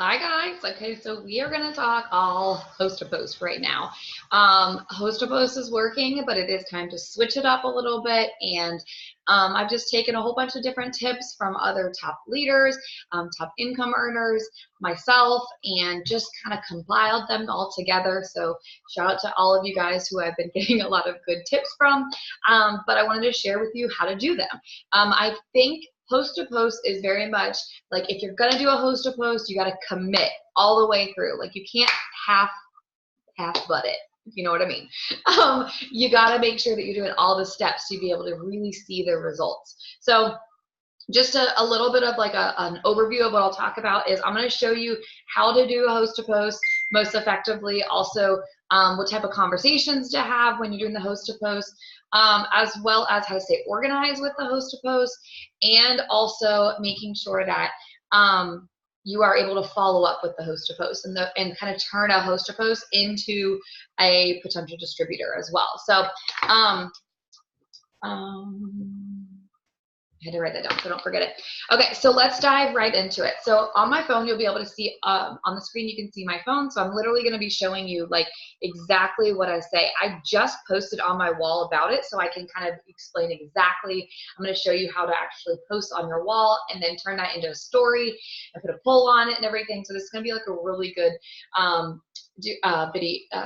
Hi guys. Okay, so we are going to talk all host to post right now. Host to post is working, but it is time to switch it up a little bit. And I've just taken a whole bunch of different tips from other top leaders, top income earners, myself, and just kind of compiled them all together. So shout out to all of you guys who I've been getting a lot of good tips from. But I wanted to share with you how to do them. I think host to post is very much like if you're gonna do a host to post, you got to commit all the way through. Like you can't half butt it. If you know what I mean. You got to make sure that you're doing all the steps to be able to really see the results. So just a little bit of like an overview of what I'll talk about is I'm going to show you how to do a host to post most effectively. Also, what type of conversations to have when you're doing the host to post, as well as how to stay organized with the host to post, and also making sure that you are able to follow up with the host to post and kind of turn a host to post into a potential distributor as well. So, I had to write that down so don't forget it. Okay, so let's dive right into it. So on my phone, you'll be able to see on the screen, you can see my phone. So I'm literally going to be showing you like exactly what I say. I just posted on my wall about it, so I can kind of explain exactly. I'm going to show you how to actually post on your wall and then turn that into a story and put a poll on it and everything. So this is going to be like a really good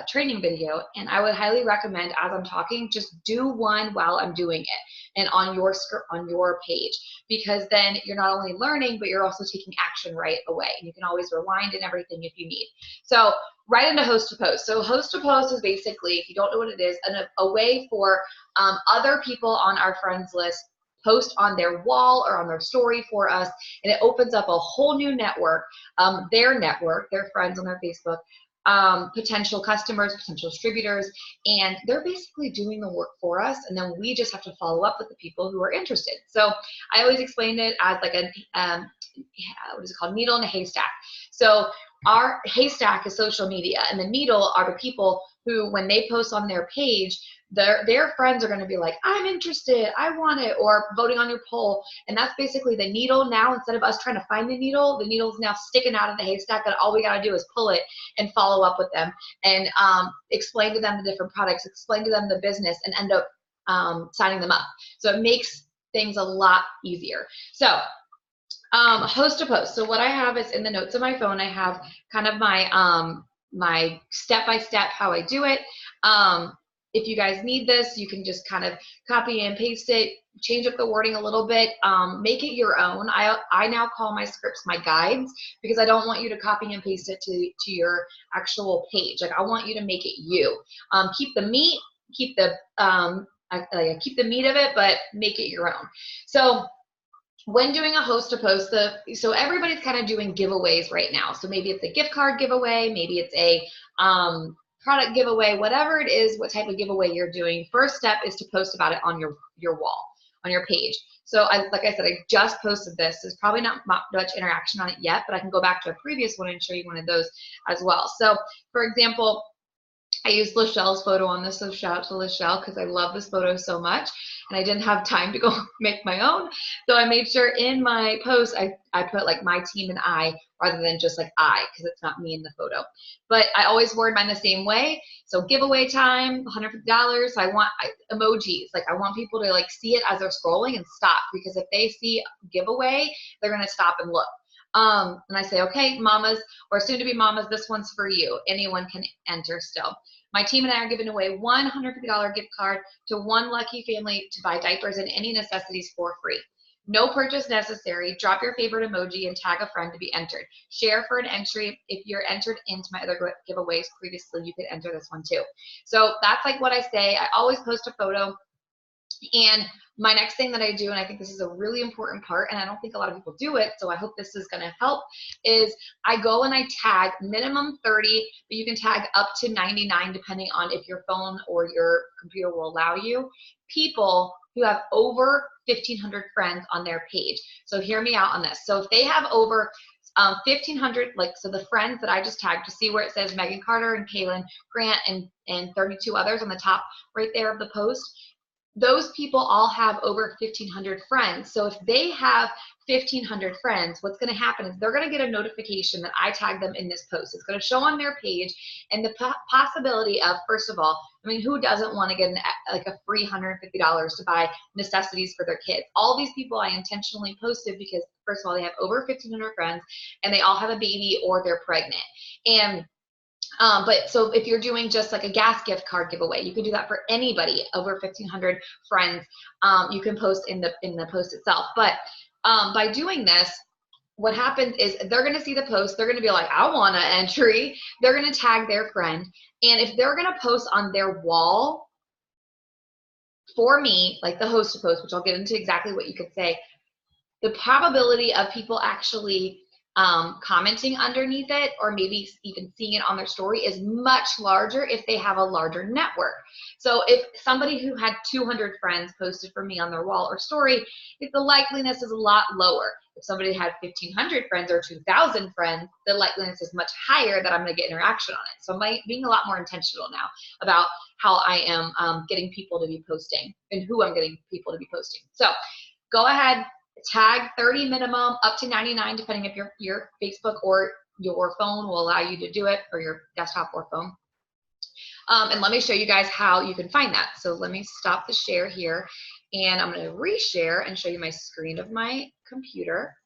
training video. And I would highly recommend, as I'm talking, just do one while I'm doing it and on your page, because then you're not only learning, but you're also taking action right away. And you can always rewind and everything if you need. So right into host to post. So host to post is basically, if you don't know what it is, a way for other people on our friends list post on their wall or on their story for us, and it opens up a whole new network, their friends on their Facebook, potential customers, potential distributors, and they're basically doing the work for us, and then we just have to follow up with the people who are interested. So I always explain it as like a what is it called, needle in a haystack. So our haystack is social media, and the needle are the people who, when they post on their page, their friends are going to be like, I'm interested, I want it, or voting on your poll. And that's basically the needle. Now, instead of us trying to find the needle's now sticking out of the haystack, and all we got to do is pull it and follow up with them and explain to them the different products, explain to them the business, and end up signing them up. So it makes things a lot easier. So host to post. So what I have is in the notes of my phone, I have kind of my step-by-step how I do it. If you guys need this, you can just kind of copy and paste it, change up the wording a little bit, make it your own. I now call my scripts my guides, because I don't want you to copy and paste it to your actual page. Like, I want you to make it you. Keep the meat, keep the meat of it, but make it your own. So when doing a host to post, so everybody's kind of doing giveaways right now. So maybe it's a gift card giveaway, maybe it's a product giveaway, whatever it is, what type of giveaway you're doing. First step is to post about it on your wall, on your page. So like I said, I just posted this. There's probably not much interaction on it yet, but I can go back to a previous one and show you one of those as well. So for example, I used Lachelle's photo on this, so shout out to Lachelle, because I love this photo so much, and I didn't have time to go make my own. So I made sure in my post, I put like my team and I, rather than just like I, because it's not me in the photo. But I always word mine the same way. So giveaway time, $150. I want emojis. Like, I want people to like see it as they're scrolling and stop, because if they see giveaway, they're going to stop and look. And I say, okay, mamas, or soon to be mamas, this one's for you. Anyone can enter still. My team and I are giving away $150 gift card to one lucky family to buy diapers and any necessities for free. No purchase necessary. Drop your favorite emoji and tag a friend to be entered. Share for an entry. If you're entered into my other giveaways previously, you could enter this one too. So that's like what I say. I always post a photo. And my next thing that I do, and I think this is a really important part, and I don't think a lot of people do it, so I hope this is going to help, is I go and I tag minimum 30, but you can tag up to 99 depending on if your phone or your computer will allow you, people who have over 1,500 friends on their page. So hear me out on this. So if they have over 1,500, like, so the friends that I just tagged, to see where it says Megan Carter and Kaylin Grant and 32 others on the top right there of the post, those people all have over 1,500 friends. So if they have 1,500 friends, what's going to happen is they're going to get a notification that I tagged them in this post. It's going to show on their page, and the possibility of, first of all, I mean, who doesn't want to get like a free $150 to buy necessities for their kids? All these people I intentionally posted because, first of all, they have over 1,500 friends, and they all have a baby or they're pregnant. And but so if you're doing just like a gas gift card giveaway, you can do that for anybody over 1,500 friends. You can post in the post itself. But by doing this, what happens is they're going to see the post. They're going to be like, I want an entry. They're going to tag their friend. And if they're going to post on their wall for me, like the host to post, which I'll get into exactly what you could say, the probability of people actually commenting underneath it or maybe even seeing it on their story is much larger if they have a larger network. So if somebody who had 200 friends posted for me on their wall or story, if the likeliness is a lot lower. If somebody had 1,500 friends or 2,000 friends, the likeliness is much higher that I'm going to get interaction on it. So I'm being a lot more intentional now about how I am getting people to be posting and who I'm getting people to be posting. So go ahead, tag 30 minimum, up to 99, depending if your Facebook or your phone will allow you to do it, or your desktop or phone. And let me show you guys how you can find that. So let me stop the share here, and I'm going to reshare and show you my screen of my computer.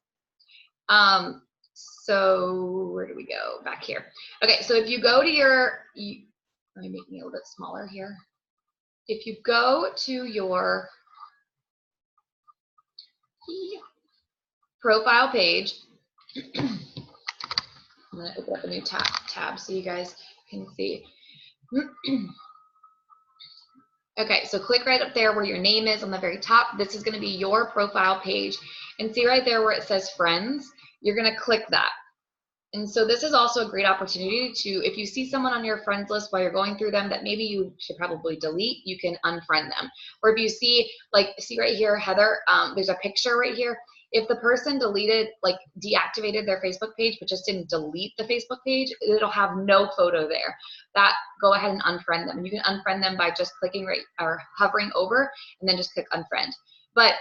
So where do we go? Back here. Okay, so if you go to let me make me a little bit smaller here. If you go to your profile page, I'm going to open up a new tab so you guys can see. Okay, so click right up there where your name is on the very top. This is going to be your profile page. And see right there where it says friends, you're going to click that. And so this is also a great opportunity to, if you see someone on your friends list while you're going through them that maybe you should probably delete, you can unfriend them. Or if you see, like, see right here, Heather, there's a picture right here. If the person deleted, like deactivated their Facebook page, but just didn't delete the Facebook page, it'll have no photo there. That, go ahead and unfriend them. And you can unfriend them by just clicking right or hovering over and then just click unfriend. But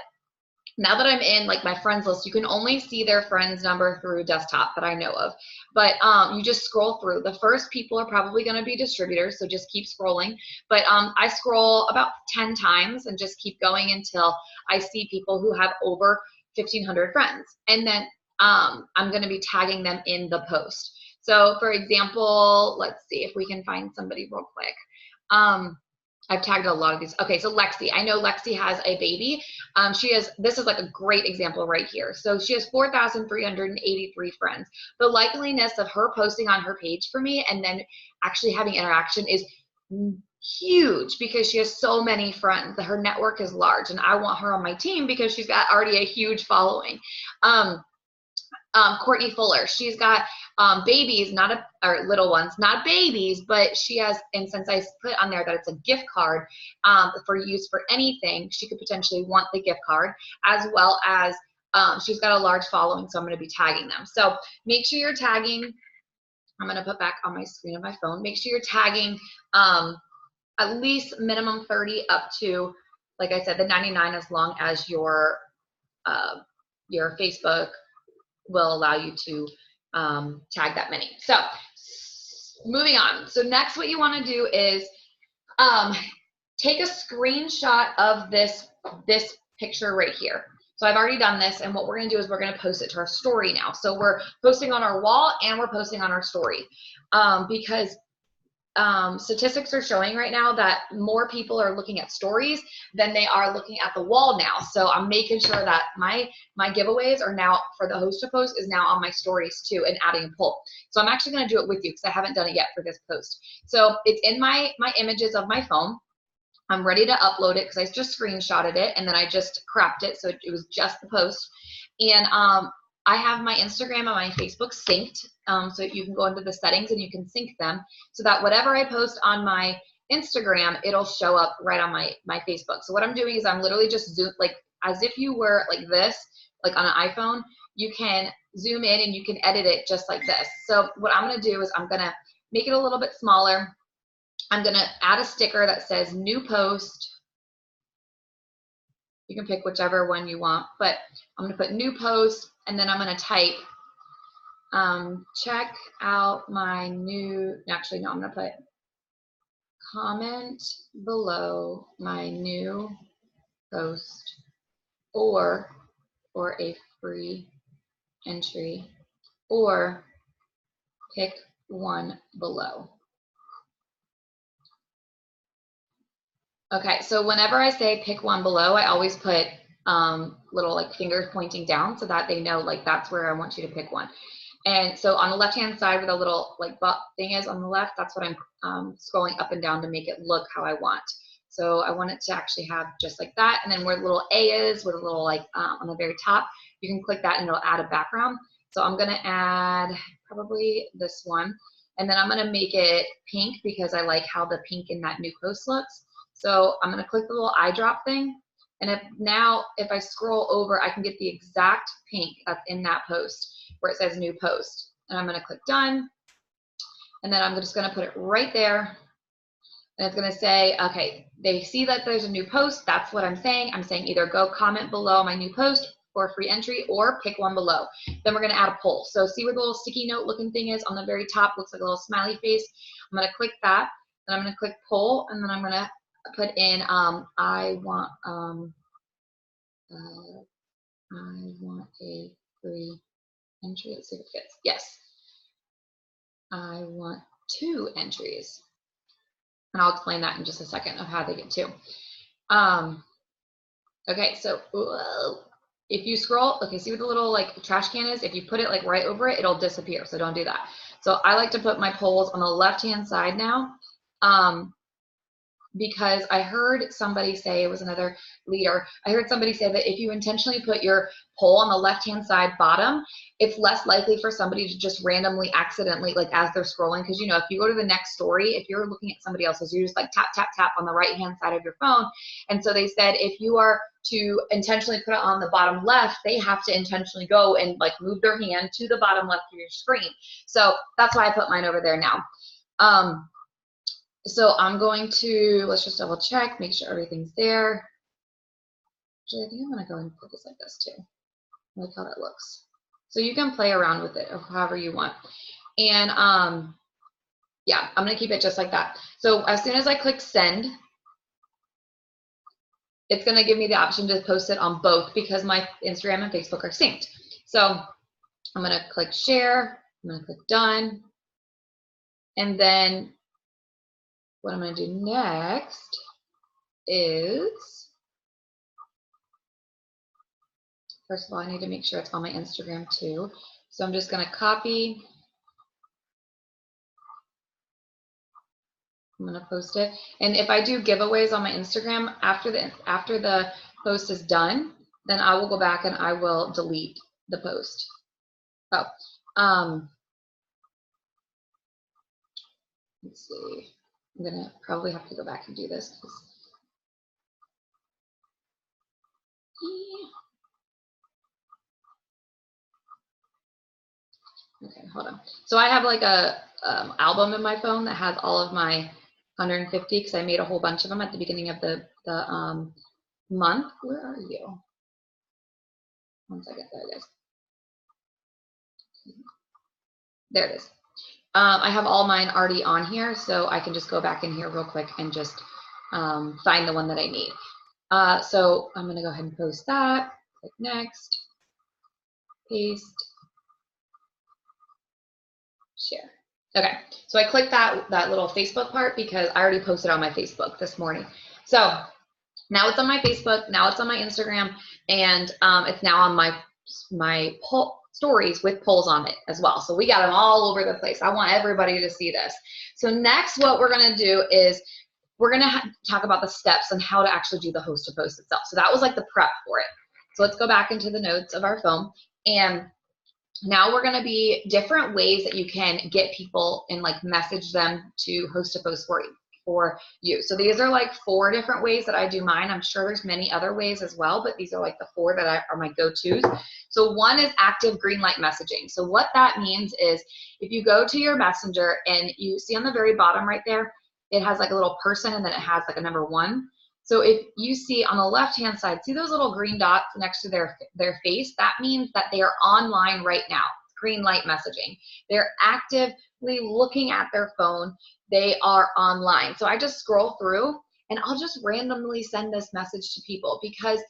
now that I'm in like my friends list, you can only see their friends number through desktop that I know of. But you just scroll through. The first people are probably going to be distributors, so just keep scrolling. But I scroll about 10 times and just keep going until I see people who have over 1,500 friends. And then I'm going to be tagging them in the post. So for example, let's see if we can find somebody real quick. I've tagged a lot of these. Okay, so Lexi, I know Lexi has a baby. This is like a great example right here. So she has 4,383 friends. The likeliness of her posting on her page for me and then actually having interaction is huge because she has so many friends. Her network is large, and I want her on my team because she's got already a huge following. Courtney Fuller, she's got babies, or little ones, not babies, but she has, and since I put on there that it's a gift card for use for anything, she could potentially want the gift card, as well as she's got a large following, so I'm going to be tagging them. So make sure you're tagging. I'm going to put back on my screen of my phone. Make sure you're tagging at least minimum 30 up to, like I said, the 99, as long as your Facebook will allow you to tag that many. So moving on. So next what you want to do is take a screenshot of this picture right here. So I've already done this, and what we're going to do is we're going to post it to our story now. So we're posting on our wall and we're posting on our story because statistics are showing right now that more people are looking at stories than they are looking at the wall now. So I'm making sure that my giveaways are now, for the host to post, is now on my stories too, and adding a poll. So I'm actually going to do it with you because I haven't done it yet for this post. So it's in my images of my phone. I'm ready to upload it because I just screenshotted it and then I just cropped it so it was just the post. And I have my Instagram and my Facebook synced, so you can go into the settings and you can sync them so that whatever I post on my Instagram, it'll show up right on my Facebook. So what I'm doing is I'm literally just like as if you were like this, like on an iPhone, you can zoom in and you can edit it just like this. So what I'm going to do is I'm going to make it a little bit smaller. I'm going to add a sticker that says new post. You can pick whichever one you want, but I'm going to put new post, and then I'm going to type, check out my new, actually, no, I'm going to put comment below my new post or a free entry, or pick one below. Okay, so whenever I say pick one below, I always put little like fingers pointing down so that they know like that's where I want you to pick one. And so on the left-hand side where the little like butt thing is on the left, that's what I'm scrolling up and down to make it look how I want. So I want it to actually have just like that. And then where the little A is, where the little like on the very top, you can click that and it'll add a background. So I'm gonna add probably this one. And then I'm gonna make it pink because I like how the pink in that new post looks. So I'm gonna click the little eye drop thing. And if I scroll over, I can get the exact pink that's in that post where it says new post. And I'm gonna click done. And then I'm just gonna put it right there. And it's gonna say, okay, they see that there's a new post. That's what I'm saying. I'm saying either go comment below my new post for a free entry or pick one below. Then we're gonna add a poll. So see where the little sticky note looking thing is on the very top, looks like a little smiley face. I'm gonna click that, and I'm gonna click poll, and then I'm gonna put in, I want a free entry. Let's see if it fits. Yes. I want 2 entries. And I'll explain that in just a second of how they get 2. Okay, so if you scroll, okay, see what the little like trash can is? If you put it like right over it, it'll disappear. So don't do that. So I like to put my polls on the left-hand side now. Because I heard somebody say, it was another leader, I heard somebody say that if you intentionally put your poll on the left-hand side bottom, it's less likely for somebody to just randomly, accidentally, like as they're scrolling, because you know, if you go to the next story, if you're looking at somebody else's, you just like tap, tap, tap on the right-hand side of your phone. And so they said, if you are to intentionally put it on the bottom left, they have to intentionally go and like move their hand to the bottom left of your screen. So that's why I put mine over there now. So I'm going to, let's just double check, make sure everything's there. Actually, I think I'm gonna go and put this like this too. I like how that looks. So you can play around with it however you want. And yeah, I'm gonna keep it just like that. So as soon as I click send, it's gonna give me the option to post it on both because my Instagram and Facebook are synced. So I'm gonna click share, I'm gonna click done. And then what I'm going to do next is, first of all, I need to make sure it's on my Instagram too. So I'm just going to copy. I'm going to post it. And if I do giveaways on my Instagram after the post is done, then I will go back and I will delete the post. Let's see. I'm going to probably have to go back and do this. Okay, hold on. So I have like a album in my phone that has all of my 150 because I made a whole bunch of them at the beginning of the month. Where are you? One second. There it is. There it is. I have all mine already on here, so I can just go back in here real quick and just find the one that I need. So I'm going to go ahead and post that. Click next. Paste. Share. Okay, so I clicked that little Facebook part because I already posted on my Facebook this morning. So now it's on my Facebook, now it's on my Instagram, and it's now on my poll stories with polls on it as well. So we got them all over the place. I want everybody to see this. So next, what we're gonna do is we're gonna talk about the steps on how to actually do the host to post itself. So that was like the prep for it. So let's go back into the notes of our phone, and now we're going to be different ways that you can get people and like message them to host a post for you. So these are like 4 different ways that I do mine. I'm sure there's many other ways as well, but these are like the 4 that are my go-tos. So one is active Greenlight messaging. So what that means is if you go to your messenger and you see on the very bottom right there, it has like a little person and then it has like a number 1. So if you see on the left-hand side, see those little green dots next to their face? That means that they are online right now. Greenlight messaging. They're actively looking at their phone. They are online. So I just scroll through and I'll just randomly send this message to people, because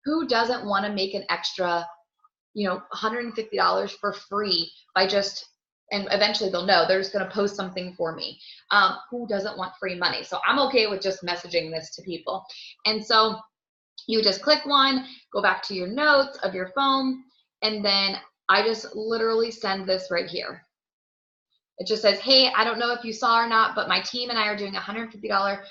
who doesn't want to make an extra, $150 for free by just, and eventually they'll know they're just going to post something for me. Who doesn't want free money? So I'm okay with just messaging this to people. And so you just click one, go back to your notes of your phone, and then I just literally send this right here. It just says, hey, I don't know if you saw or not, but my team and I are doing a $150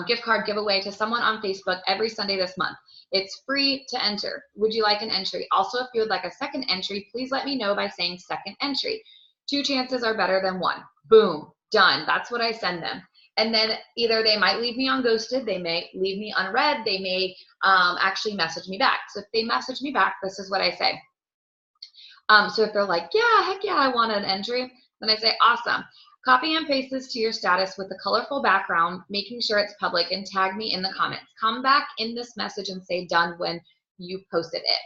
gift card giveaway to someone on Facebook every Sunday this month. It's free to enter. Would you like an entry? Also, if you would like a second entry, please let me know by saying second entry. 2 chances are better than 1. Boom, done. That's what I send them. And then either they might leave me on ghosted, they may leave me unread, they may actually message me back. So if they message me back, this is what I say. So if they're like, yeah, heck yeah, I want an entry, then I say, awesome. Copy and paste this to your status with a colorful background, making sure it's public, and tag me in the comments. Come back in this message and say done when you posted it.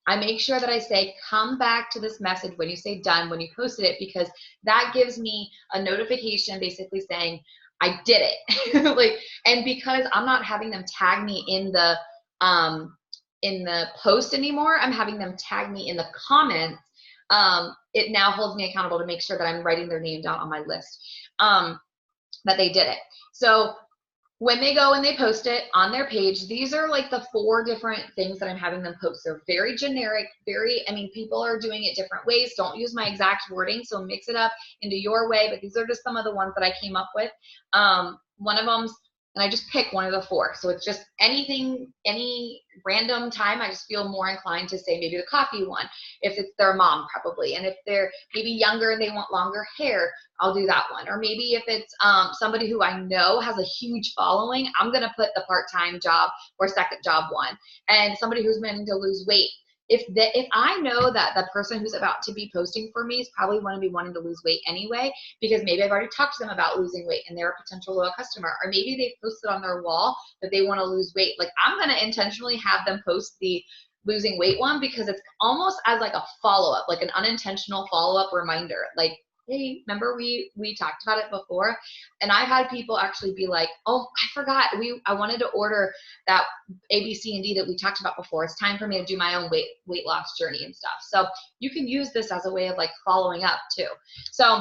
I make sure that I say come back to this message when you say done when you posted it, because that gives me a notification basically saying I did it. And because I'm not having them tag me in the post anymore, I'm having them tag me in the comments. It now holds me accountable to make sure that I'm writing their name down on my list, that they did it. So when they go and they post it on their page, these are like the 4 different things that I'm having them post. They're very generic, people are doing it different ways. Don't use my exact wording, so mix it up into your way, but these are just some of the ones that I came up with. One of them's, and I just pick one of the 4. So it's just anything, any random time I just feel more inclined to say maybe the coffee one, if it's their mom probably. And if they're maybe younger and they want longer hair, I'll do that one. Or maybe if it's somebody who I know has a huge following, I'm going to put the part-time job or second job one. And somebody who's meaning to lose weight. If I know that the person who's about to be posting for me is probably going to be wanting to lose weight anyway, because maybe I've already talked to them about losing weight and they're a potential loyal customer, or maybe they've posted on their wall that they want to lose weight. Like, I'm going to intentionally have them post the losing weight one, because it's almost as like a follow-up, like an unintentional follow-up reminder. Like, hey, remember we talked about it before? And I've had people actually be like, oh, I forgot. I wanted to order that A, B, C, and D that we talked about before. It's time for me to do my own weight loss journey and stuff. So you can use this as a way of like following up too. So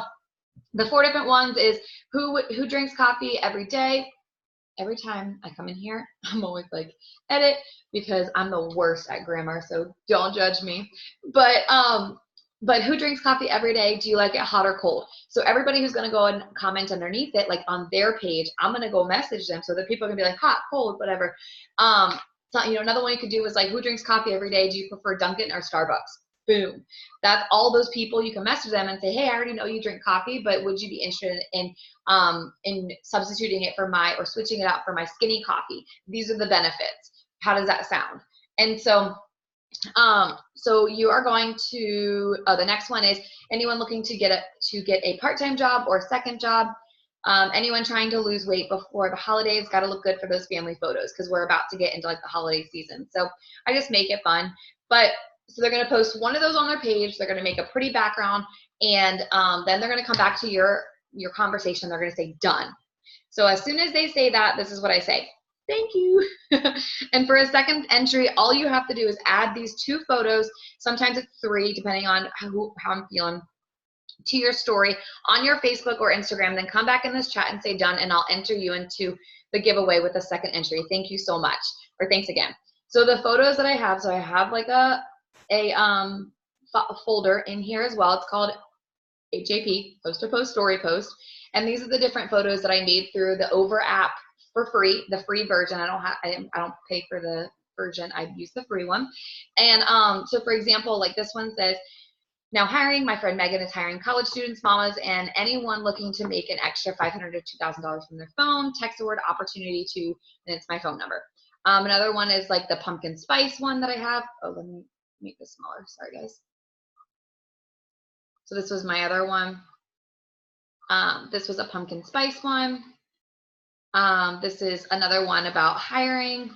the 4 different ones is who drinks coffee every day. Every time I come in here, I'm always like, edit, because I'm the worst at grammar, so don't judge me. But who drinks coffee every day? Do you like it hot or cold? So everybody who's going to go and comment underneath it, like on their page, I'm going to go message them so that people are going to be like, hot, cold, whatever. So, another one you could do is like, who drinks coffee every day? Do you prefer Dunkin' or Starbucks? Boom. That's all those people. You can message them and say, hey, I already know you drink coffee, but would you be interested in substituting it or switching it out for my skinny coffee? These are the benefits. How does that sound? And so you are going to, the next one is anyone looking to get a part-time job or second job. Anyone trying to lose weight before the holidays, got to look good for those family photos, because we're about to get into like the holiday season. So I just make it fun. So they're going to post one of those on their page. They're going to make a pretty background, and then they're going to come back to your conversation. They're going to say done. So as soon as they say that, this is what I say. Thank you. And for a second entry, all you have to do is add these 2 photos. Sometimes it's 3, depending on how I'm feeling, to your story on your Facebook or Instagram. Then come back in this chat and say done, and I'll enter you into the giveaway with a second entry. Thank you so much, or thanks again. So the photos that I have, so I have like a folder in here as well. It's called HAP, post to post, story post. And these are the different photos that I made through the Over app for free, the free version. I don't pay for the version. I use the free one. And so for example, like this one says, now hiring, my friend Megan is hiring college students, mamas, and anyone looking to make an extra $500 to $2,000 from their phone. Text the word opportunity to, and it's my phone number. Another one is like the pumpkin spice one that I have. Oh, let me make this smaller. Sorry, guys. So this was my other one. This was a pumpkin spice one. This is another one about hiring.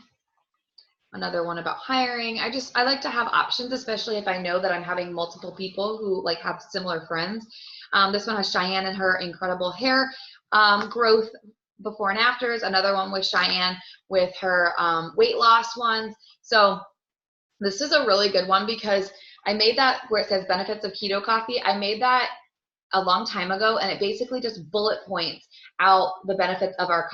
Another one about hiring. I like to have options, especially if I know that I'm having multiple people who like have similar friends. This one has Cheyenne and her incredible hair growth before and afters. Another one with Cheyenne with her weight loss ones. So this is a really good one because I made that where it says benefits of keto coffee. I made that a long time ago, and it basically just bullet points out the benefits of our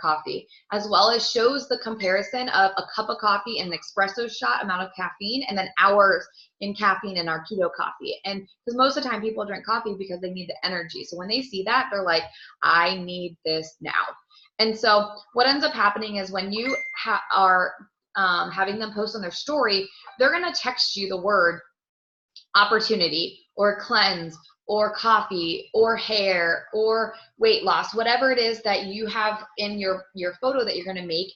coffee, as well as shows the comparison of a cup of coffee and an espresso shot amount of caffeine, and then hours in caffeine in our keto coffee. And because most of the time people drink coffee because they need the energy. So when they see that, they're like, I need this now. And so what ends up happening is when you are having them post on their story, they're going to text you the word opportunity or cleanse or coffee or hair or weight loss, whatever it is that you have in your photo that you're going to make,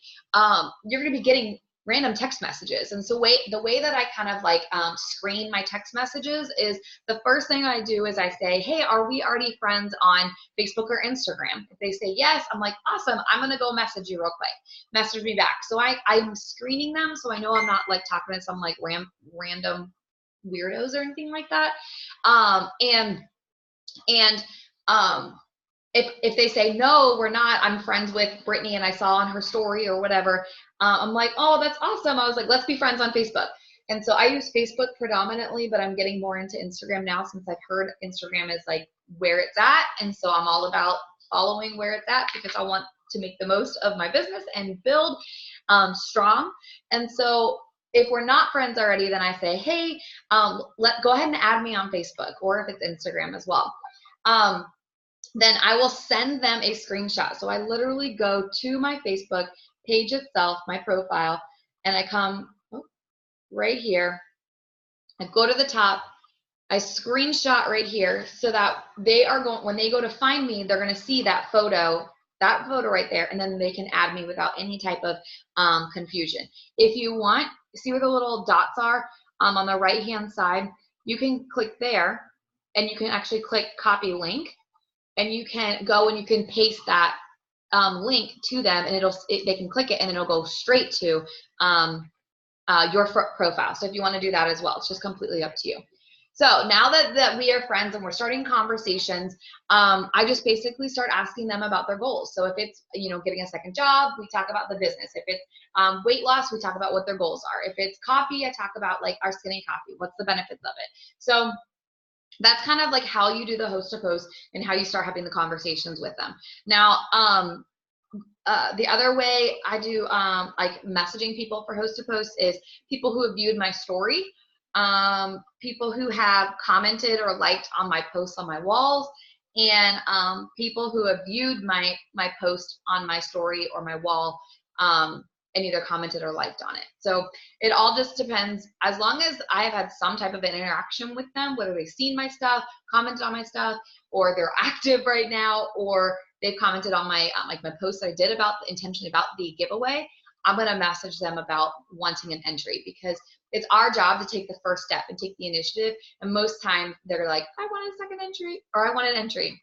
you're going to be getting random text messages. And so the way that I kind of like screen my text messages is the first thing I do is I say, hey, are we already friends on Facebook or Instagram? If they say yes, I'm like, awesome, I'm going to go message you real quick. Message me back. So I'm screening them so I know I'm not like talking to some like random weirdos or anything like that. If they say no, we're not, I'm friends with Brittany and I saw on her story or whatever, I'm like, oh, that's awesome. I was like, let's be friends on Facebook. And so I use Facebook predominantly, but I'm getting more into Instagram now since I've heard Instagram is like where it's at. And so I'm all about following where it's at because I want to make the most of my business and build strong. And so if we're not friends already, then I say, hey, go ahead and add me on Facebook, or if it's Instagram as well. Then I will send them a screenshot. So I literally go to my Facebook page itself, my profile, and I come right here. I go to the top. I screenshot right here so that they are going, when they go to find me, they're going to see that photo right there, and then they can add me without any type of confusion. If you want, see where the little dots are on the right hand side, you can click there and you can actually click copy link, and you can go and you can paste that link to them, and they can click it and it'll go straight to your profile. So if you want to do that as well, it's just completely up to you. So now that we are friends and we're starting conversations, I just basically start asking them about their goals. So if it's, getting a second job, we talk about the business. If it's weight loss, we talk about what their goals are. If it's coffee, I talk about like our skinny coffee, what's the benefits of it. So that's kind of like how you do the host to post and how you start having the conversations with them. Now, the other way I do like messaging people for host to post is people who have viewed my story, people who have commented or liked on my posts on my walls, and people who have viewed my post on my story or my wall and either commented or liked on it. So it all just depends. As long as I have had some type of an interaction with them, whether they've seen my stuff, commented on my stuff, or they're active right now, or they've commented on my like my post that I did intentionally about the giveaway, I'm going to message them about wanting an entry, because it's our job to take the first step and take the initiative. And most times they're like, I want a second entry, or I want an entry.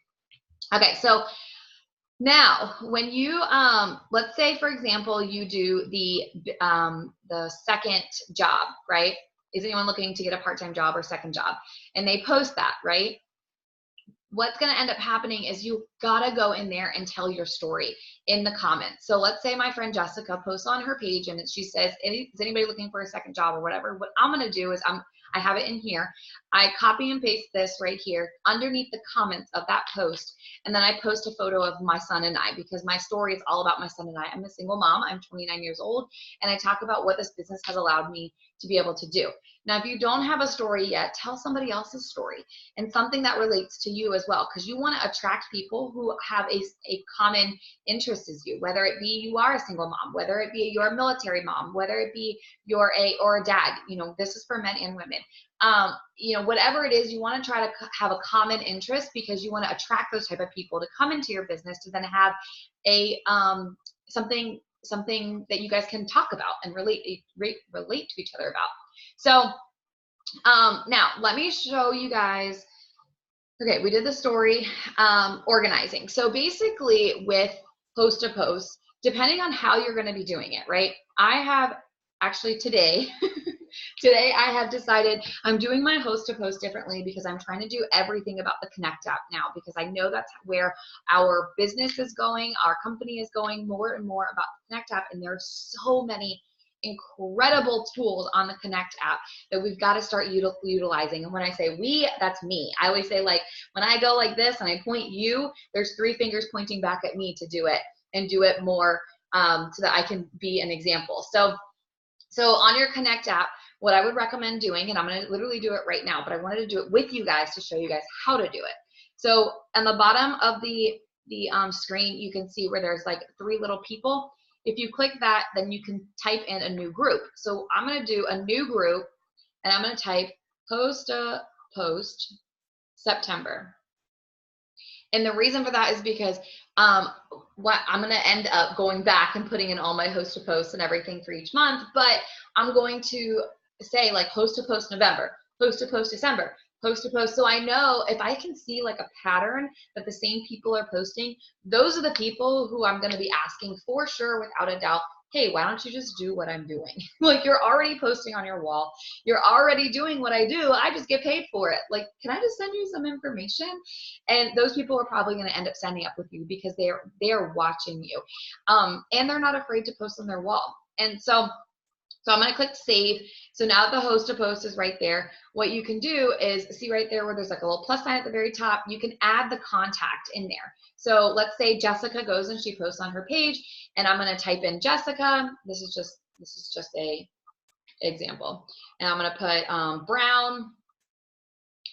Okay, so now, when you, let's say, for example, you do the second job, right? Is anyone looking to get a part-time job or second job? And they post that, right? What's going to end up happening is you got to go in there and tell your story in the comments. So let's say my friend Jessica posts on her page and she says, is anybody looking for a second job or whatever? What I'm going to do is I have it in here. I copy and paste this right here underneath the comments of that post. And then I post a photo of my son and I, because my story is all about my son and I. I'm a single mom. I'm 29 years old. And I talk about what this business has allowed me to be able to do. Now, if you don't have a story yet, tell somebody else's story and something that relates to you as well, because you want to attract people who have a common interest as you, whether it be you are a single mom, whether it be you're a military mom, whether it be you're a dad. This is for men and women. Whatever it is, you want to try to have a common interest, because you want to attract those type of people to come into your business to then have a something that you guys can talk about and relate to each other about. So now let me show you guys. Okay, we did the story organizing. So basically with host a post, depending on how you're going to be doing it, right? I have actually today, today I have decided I'm doing my host to post differently because I'm trying to do everything about the Connect app now, because I know that's where our business is going, our company is going, more and more about the Connect app. And there are so many incredible tools on the Connect app that we've got to start utilizing. And when I say we, that's me. I always say, like, when I go like this and I point you, there's 3 fingers pointing back at me to do it, and do it more so that I can be an example. So on your Connect app, what I would recommend doing, and I'm going to literally do it right now, but I wanted to do it with you guys to show you guys how to do it. So on the bottom of the screen, you can see where there's like 3 little people. If you click that, then you can type in a new group. So I'm going to do a new group, and I'm going to type post September. And the reason for that is because what I'm going to end up going back and putting in all my host to posts and everything for each month, but I'm going to say, like, host to post November, host to post December, post to post. So I know if I can see like a pattern that the same people are posting, those are the people who I'm going to be asking for sure, without a doubt. Hey, why don't you just do what I'm doing? Like, you're already posting on your wall. You're already doing what I do. I just get paid for it. Like, can I just send you some information? And those people are probably going to end up signing up with you because they are watching you. And they're not afraid to post on their wall. And so I'm going to click save. So now that the host to post is right there, what you can do is see right there where there's like a little plus sign at the very top, you can add the contact in there. So let's say Jessica goes and she posts on her page, and I'm going to type in Jessica. This is just a example. And I'm going to put Brown.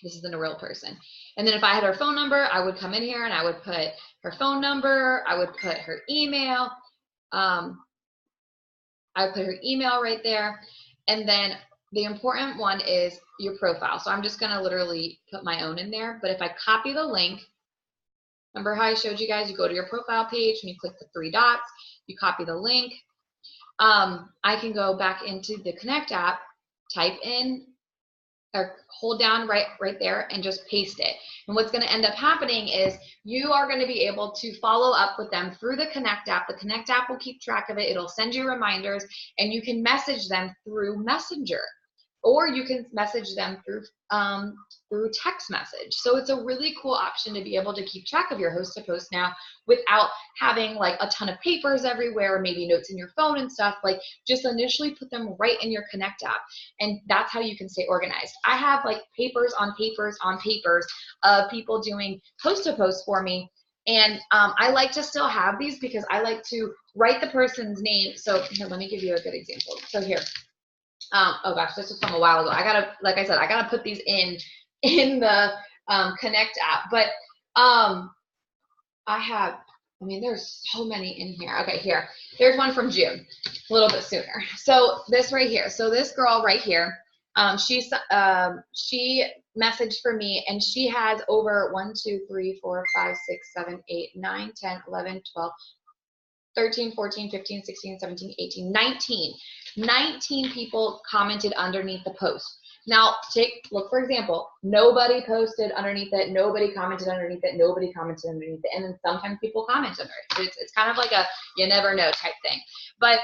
This isn't a real person. And then if I had her phone number, I would come in here and I would put her phone number. I would put her email. I would put her email right there. And then the important one is your profile. So I'm just going to literally put my own in there. But if I copy the link, remember how I showed you guys, you go to your profile page and you click the 3 dots, you copy the link. I can go back into the Connect app, type in, or hold down right there and just paste it. And what's going to end up happening is you are going to be able to follow up with them through the Connect app. The Connect app will keep track of it. It'll send you reminders, and you can message them through Messenger, or you can message them through text message. So it's a really cool option to be able to keep track of your host to post now without having like a ton of papers everywhere, maybe notes in your phone and stuff. Like, just initially put them right in your Connect app, and that's how you can stay organized. I have like papers on papers on papers of people doing host to post for me. And I like to still have these because I like to write the person's name. So here, let me give you a good example. So here, oh gosh, this was from a while ago. Like I said, I gotta put these in the Connect app. But there's so many in here. Okay, here's one from June, a little bit sooner. So this right here. So this girl right here, she messaged for me, and she has over 1, 2, 3, 4, 5, 6, 7, 8, 9, 10, 11, 12, 13, 14, 15, 16, 17, 18, 19 people commented underneath the post. Now, look, for example, nobody posted underneath it, nobody commented underneath it, nobody commented underneath it, and then sometimes people comment under it. It's kind of like a you never know type thing. But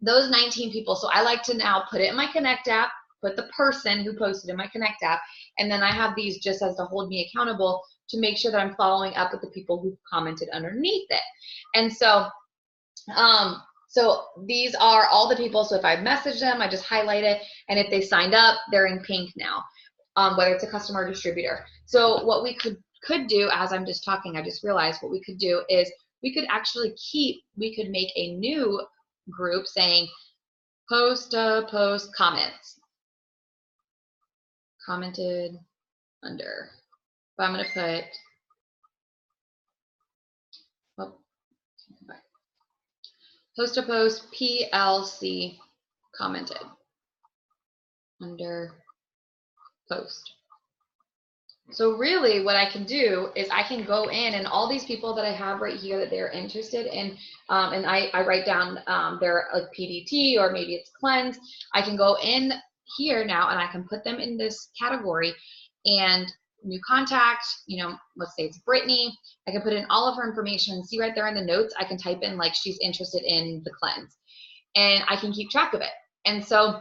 those 19 people, so I like to now put it in my Connect app, put the person who posted in my Connect app, and then I have these just as to hold me accountable to make sure that I'm following up with the people who commented underneath it. And so these are all the people. So if I message them, I just highlight it. And if they signed up, they're in pink now, whether it's a customer or distributor. So what we could do, as I'm just talking, I just realized what we could do is we could make a new group saying post comments. Commented under. But I'm going to put, post to post PLC commented under post. So really what I can do is I can go in, and all these people that I have right here that they're interested in, and I write down their like PDT or maybe it's cleanse. I can go in here now and I can put them in this category, and new contact, you know, let's say it's Brittany, I can put in all of her information and see right there in the notes, I can type in like she's interested in the cleanse, and I can keep track of it. And so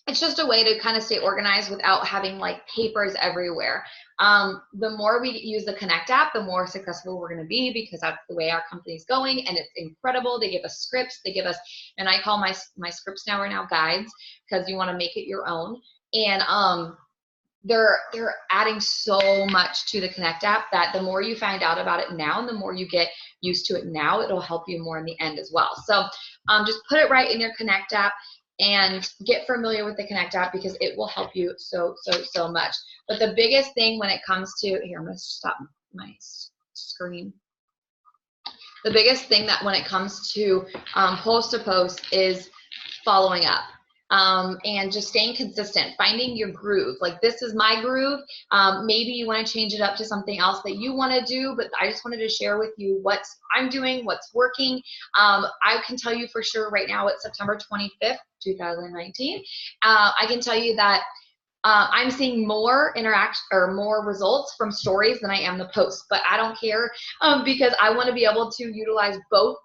it's just a way to kind of stay organized without having like papers everywhere. The more we use the Connect app, the more successful we're going to be, because that's the way our company is going, and it's incredible. They give us scripts, they give us, and I call my scripts now are now guides, because you want to make it your own. And they're adding so much to the Connect app that the more you find out about it now and the more you get used to it now, it'll help you more in the end as well. So just put it right in your Connect app and get familiar with the Connect app, because it will help you so much. But the biggest thing when it comes to, here, I'm going to stop my screen. The biggest thing that when it comes to post to post is following up. And just staying consistent, finding your groove. Like, this is my groove. Maybe you want to change it up to something else that you want to do, but I just wanted to share with you what I'm doing, what's working. I can tell you for sure right now, it's September 25th, 2019. I can tell you that I'm seeing more interaction or more results from stories than I am the posts, but I don't care, because I want to be able to utilize both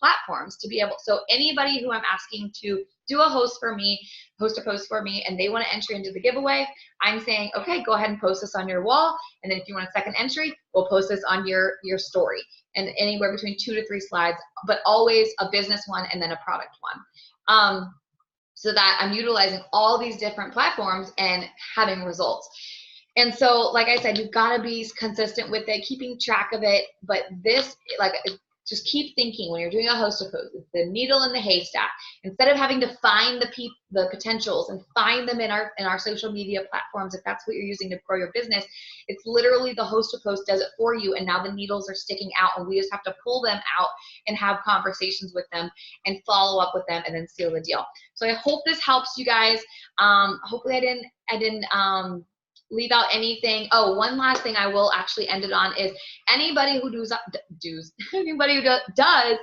platforms to be able, so anybody who I'm asking to do a host a post for me, and they want to enter into the giveaway, I'm saying, okay, go ahead and post this on your wall. And then if you want a second entry, we'll post this on your story, and anywhere between 2 to 3 slides, but always a business one and then a product one. So that I'm utilizing all these different platforms and having results. And so, like I said, you've got to be consistent with it, keeping track of it. But this, like, just keep thinking when you're doing a host to post, it's the needle in the haystack. Instead of having to find the potentials and find them in our social media platforms, if that's what you're using to grow your business, it's literally the host to post does it for you. And now the needles are sticking out, and we just have to pull them out and have conversations with them and follow up with them and then seal the deal. So I hope this helps you guys. Hopefully I didn't leave out anything. Oh, one last thing I will actually end it on is anybody who does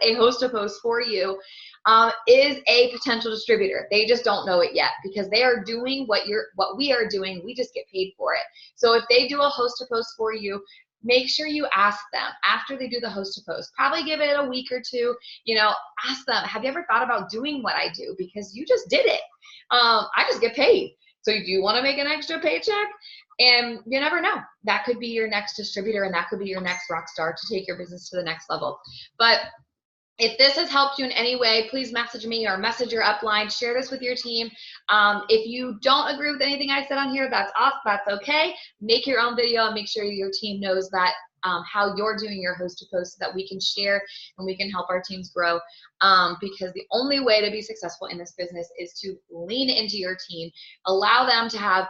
a host to post for you is a potential distributor. They just don't know it yet, because they are doing what we are doing. We just get paid for it. So if they do a host to post for you, make sure you ask them after they do the host to post. Probably give it a week or two, ask them, have you ever thought about doing what I do? Because you just did it. I just get paid. So do you want to make an extra paycheck? And you never know. That could be your next distributor, and that could be your next rock star to take your business to the next level. But if this has helped you in any way, please message me or message your upline. Share this with your team. If you don't agree with anything I said on here, that's okay. Make your own video and make sure your team knows that how you're doing your host to post, so that we can share and we can help our teams grow. Because the only way to be successful in this business is to lean into your team, allow them to have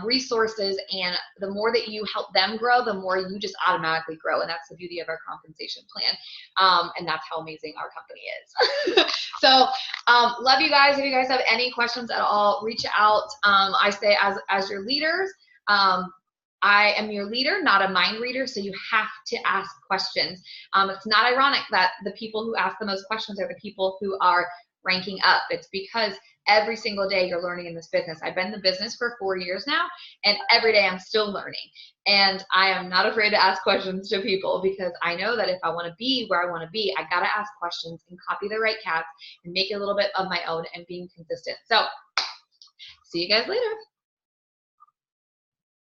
resources, and the more that you help them grow, the more you just automatically grow. And that's the beauty of our compensation plan. And that's how amazing our company is. So love you guys. If you guys have any questions at all, reach out. I say as your leaders, I am your leader, not a mind reader, so you have to ask questions. It's not ironic that the people who ask the most questions are the people who are ranking up. It's because every single day you're learning in this business. I've been in the business for 4 years now, and every day I'm still learning. And I am not afraid to ask questions to people, because I know that if I want to be where I want to be, I got to ask questions and copy the right cats and make it a little bit of my own and being consistent. So see you guys later.